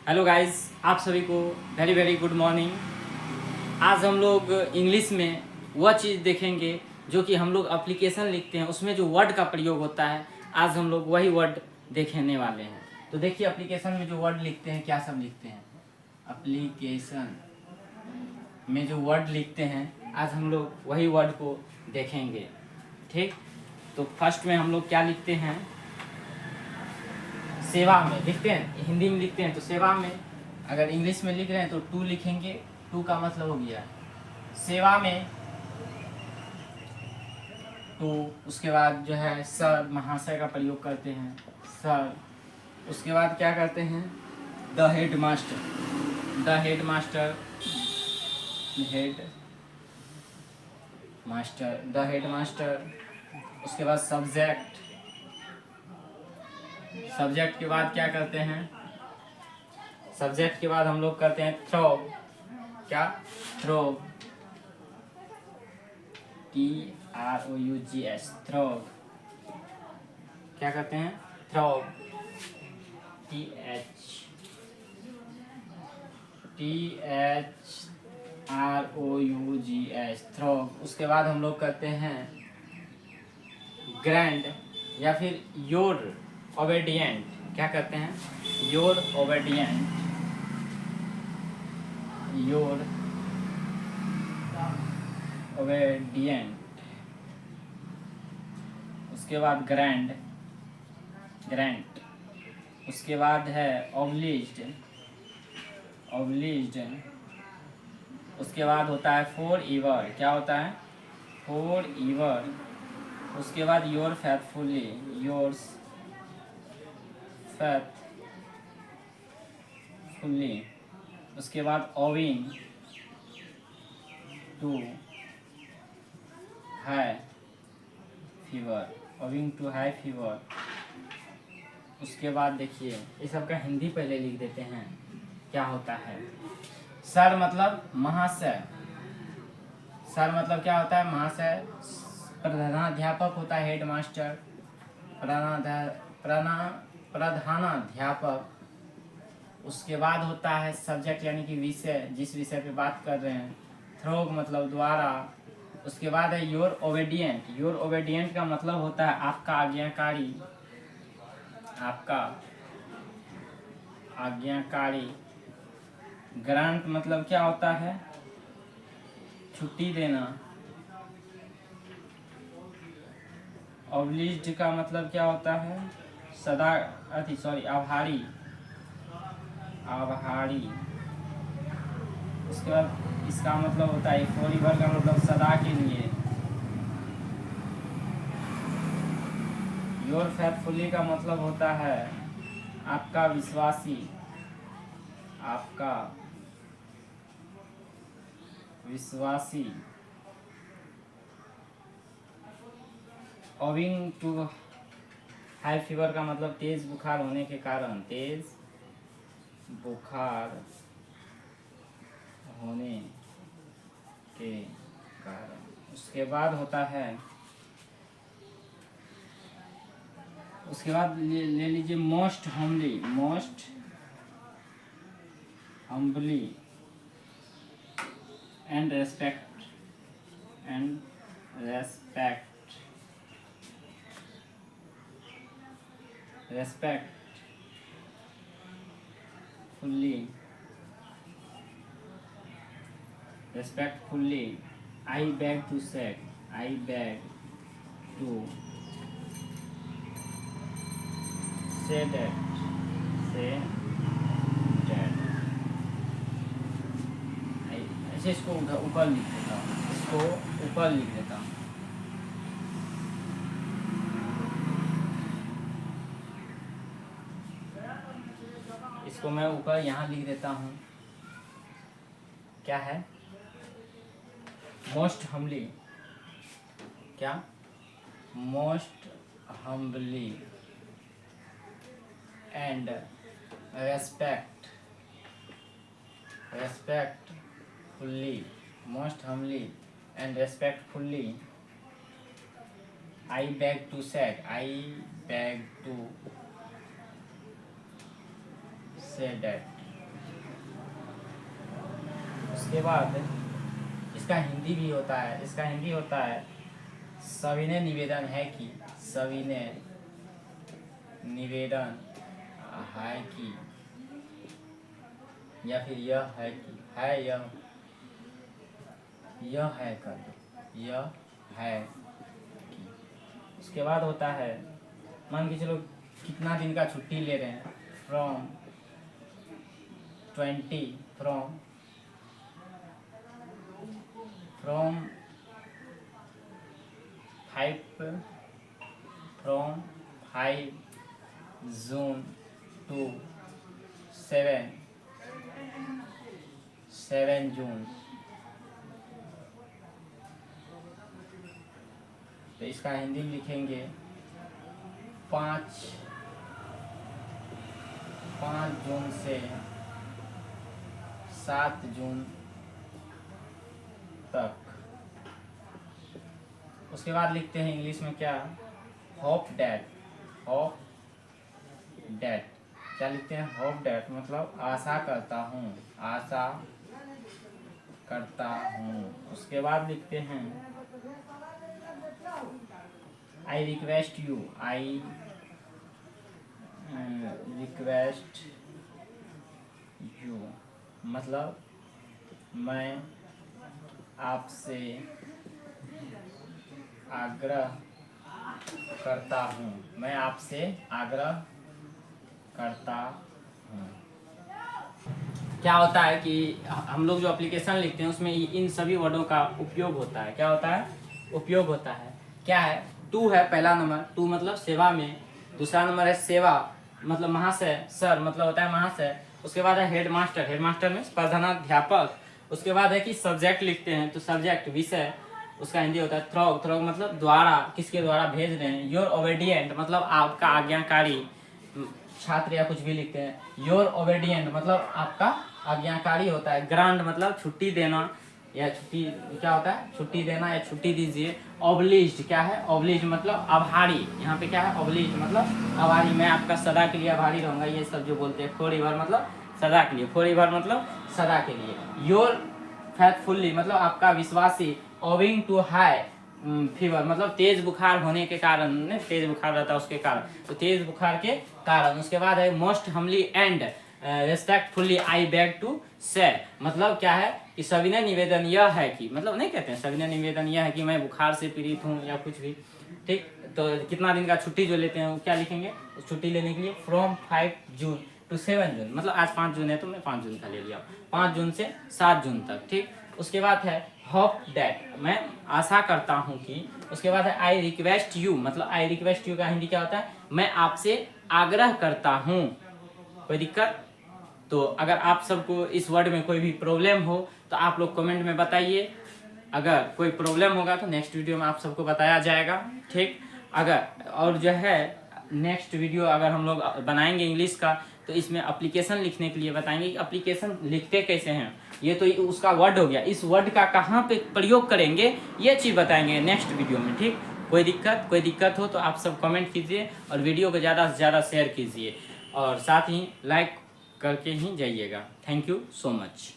Hello guys, आप सभी को वेरी वेरी गुड मॉर्निंग। आज हम लोग इंग्लिश में वह चीज़ देखेंगे जो कि हम लोग एप्लीकेशन लिखते हैं, उसमें जो वर्ड का प्रयोग होता है। आज हम लोग वही वर्ड देखने वाले हैं। तो देखिए, एप्लीकेशन में जो वर्ड लिखते हैं क्या सब लिखते हैं। एप्लीकेशन में जो वर्ड लिखते हैं आज हम लोग वही वर्ड को देखेंगे। ठीक, तो फर्स्ट में हम लोग क्या लिखते हैं, सेवा में लिखते हैं, हिंदी में लिखते हैं तो सेवा में। अगर इंग्लिश में लिख रहे हैं तो टू लिखेंगे। टू का मतलब हो गया सेवा में टू। उसके बाद जो है सर, महाशय का प्रयोग करते हैं, सर। उसके बाद क्या करते हैं, the head master, the head master, head master, the head master. उसके बाद सब्जेक्ट, सब्जेक्ट के बाद क्या करते हैं, सब्जेक्ट के बाद हम लोग करते हैं थ्रो। क्या, थ्रो, TROUGS, थ्रोग। क्या करते हैं, थ्रोग, THROUGS, थ्रोग। उसके बाद हम लोग करते हैं ग्रैंड या फिर योर ओबेडिएंट। क्या करते हैं, योर ओबेडिएंट, योर ओबेडिएंट। उसके बाद ग्रैंड, ग्रैंट। उसके बाद है ऑब्लिज्ड, ऑब्लिज्ड। उसके बाद होता है फॉर ईवर। क्या होता है, फॉर ईवर। उसके बाद योर फेथफुली, योर्स फेथफुली। उसके बाद owing to high fever, owing to high fever. उसके बाद देखिए, ये सब का हिंदी पहले लिख देते हैं क्या होता है। सर मतलब महाशय, सर मतलब क्या होता है, महाशय। प्रधानाध्यापक होता है हेड मास्टर, प्रधानाध्यापक। उसके बाद होता है सब्जेक्ट यानी कि विषय, जिस विषय पे बात कर रहे हैं। थ्रोग मतलब द्वारा। उसके बाद है योर ओबेडिएंट, योर ओबेडिएंट का मतलब होता है आपका आज्ञाकारी, आपका आज्ञाकारी। ग्रांट मतलब क्या होता है, छुट्टी देना। ऑब्लिज्ड का मतलब क्या होता है, सदा, आभारी, आभारी। उसके बाद इसका मतलब होता है फॉरएवर का मतलब सदा के लिए। योर फेथफुली का मतलब होता है आपका विश्वासी, आपका विश्वासी। ओविंग टू हाई फीवर का मतलब तेज बुखार होने के कारण, तेज बुखार होने के कारण। उसके बाद होता है, उसके बाद ले लीजिए most humbly, most humbly and respect, and respect, respectfully, respectfully. I beg to set, I beg to say that, say that. ऐसे इसको ऊपर लिख देता हूँ, इसको ऊपर लिख देता हूँ। इसको मैं ऊपर यहाँ लिख देता हूँ। क्या है, मोस्ट हम्बली, क्या, most humbly and respect, respectfully, most humbly and respectfully. I beg to set, I beg to say that. उसके बाद इसका हिंदी भी होता है, इसका हिंदी होता है सविनय निवेदन है कि, सविनय निवेदन है कि, या फिर यह है कि, है यह है कर दो, यह है कि। उसके बाद होता है, मान के चलो कितना दिन का छुट्टी ले रहे हैं, फ्रॉम 20 फ्रॉम 5 जून to 7 जून। तो इसका हिंदी में लिखेंगे 5 जून से 7 जून तक। उसके बाद लिखते हैं इंग्लिश में क्या, होप डैट क्या लिखते हैं, होप डैट मतलब आशा करता हूँ, आशा करता हूँ। उसके बाद लिखते हैं I request you, I request you मतलब मैं आपसे आग्रह करता हूँ, मैं आपसे आग्रह करता हूँ। क्या होता है कि हम लोग जो एप्लीकेशन लिखते हैं उसमें इन सभी वर्डों का उपयोग होता है। क्या होता है, उपयोग होता है। क्या है, टू है पहला नंबर, टू मतलब सेवा में। दूसरा नंबर है सेवा मतलब महाशय, सर मतलब होता है महाशय। उसके बाद है हेडमास्टर, हेडमास्टर में प्रधानाध्यापक। उसके बाद है कि सब्जेक्ट लिखते हैं तो सब्जेक्ट विषय, उसका हिंदी होता है थ्रोग, थ्रोग मतलब द्वारा, किसके द्वारा भेज रहे हैं। योर ओबेडिएंट मतलब आपका आज्ञाकारी, छात्र या कुछ भी लिखते हैं। योर ओबेडिएंट मतलब आपका आज्ञाकारी होता है। ग्रांट मतलब छुट्टी देना या छुट्टी, क्या होता है छुट्टी देना या छुट्टी दीजिए। ऑब्लिज्ड क्या है, ऑब्लिज्ड मतलब आभारी, यहाँ पे क्या है ऑब्लिज्ड मतलब आभारी, मैं आपका सदा के लिए आभारी रहूंगा, ये सब जो बोलते हैं। फॉर एवर मतलब सदा के लिए, फॉर एवर मतलब सदा के लिए। योर फेथफुल्ली मतलब आपका विश्वासी। ओविंग टू हाई फीवर मतलब तेज बुखार होने के कारण, तेज बुखार रहता है उसके कारण, तो तेज बुखार के कारण। उसके बाद है most humbly and respectfully I beg to say मतलब क्या है कि सविनय निवेदन यह है कि, मतलब नहीं कहते हैं सविनय निवेदन यह है कि मैं बुखार से पीड़ित हूँ या कुछ भी। ठीक, तो कितना दिन का छुट्टी जो लेते हैं वो क्या लिखेंगे, उस छुट्टी लेने के लिए फ्रॉम 5 जून to 7 जून मतलब आज 5 जून है तो मैं 5 जून का ले लिया, 5 जून से 7 जून तक। ठीक, उसके बाद है होप डैट मैं आशा करता हूँ कि। उसके बाद है आई रिक्वेस्ट यू मतलब आई रिक्वेस्ट यू का हिंदी क्या होता है, मैं आपसे आग्रह करता हूँ। कोई दिक्कत? तो अगर आप सबको इस वर्ड में कोई भी प्रॉब्लम हो तो आप लोग कमेंट में बताइए। अगर कोई प्रॉब्लम होगा तो नेक्स्ट वीडियो में आप सबको बताया जाएगा। ठीक, अगर और जो है नेक्स्ट वीडियो अगर हम लोग बनाएंगे इंग्लिश का तो इसमें एप्लीकेशन लिखने के लिए बताएंगे कि एप्लीकेशन लिखते कैसे हैं। ये तो उसका वर्ड हो गया, इस वर्ड का कहाँ पे प्रयोग करेंगे ये चीज़ बताएंगे नेक्स्ट वीडियो में। ठीक, कोई दिक्कत हो तो आप सब कमेंट कीजिए और वीडियो को ज़्यादा से ज़्यादा शेयर कीजिए और साथ ही लाइक करके ही जाइएगा। Thank you so much.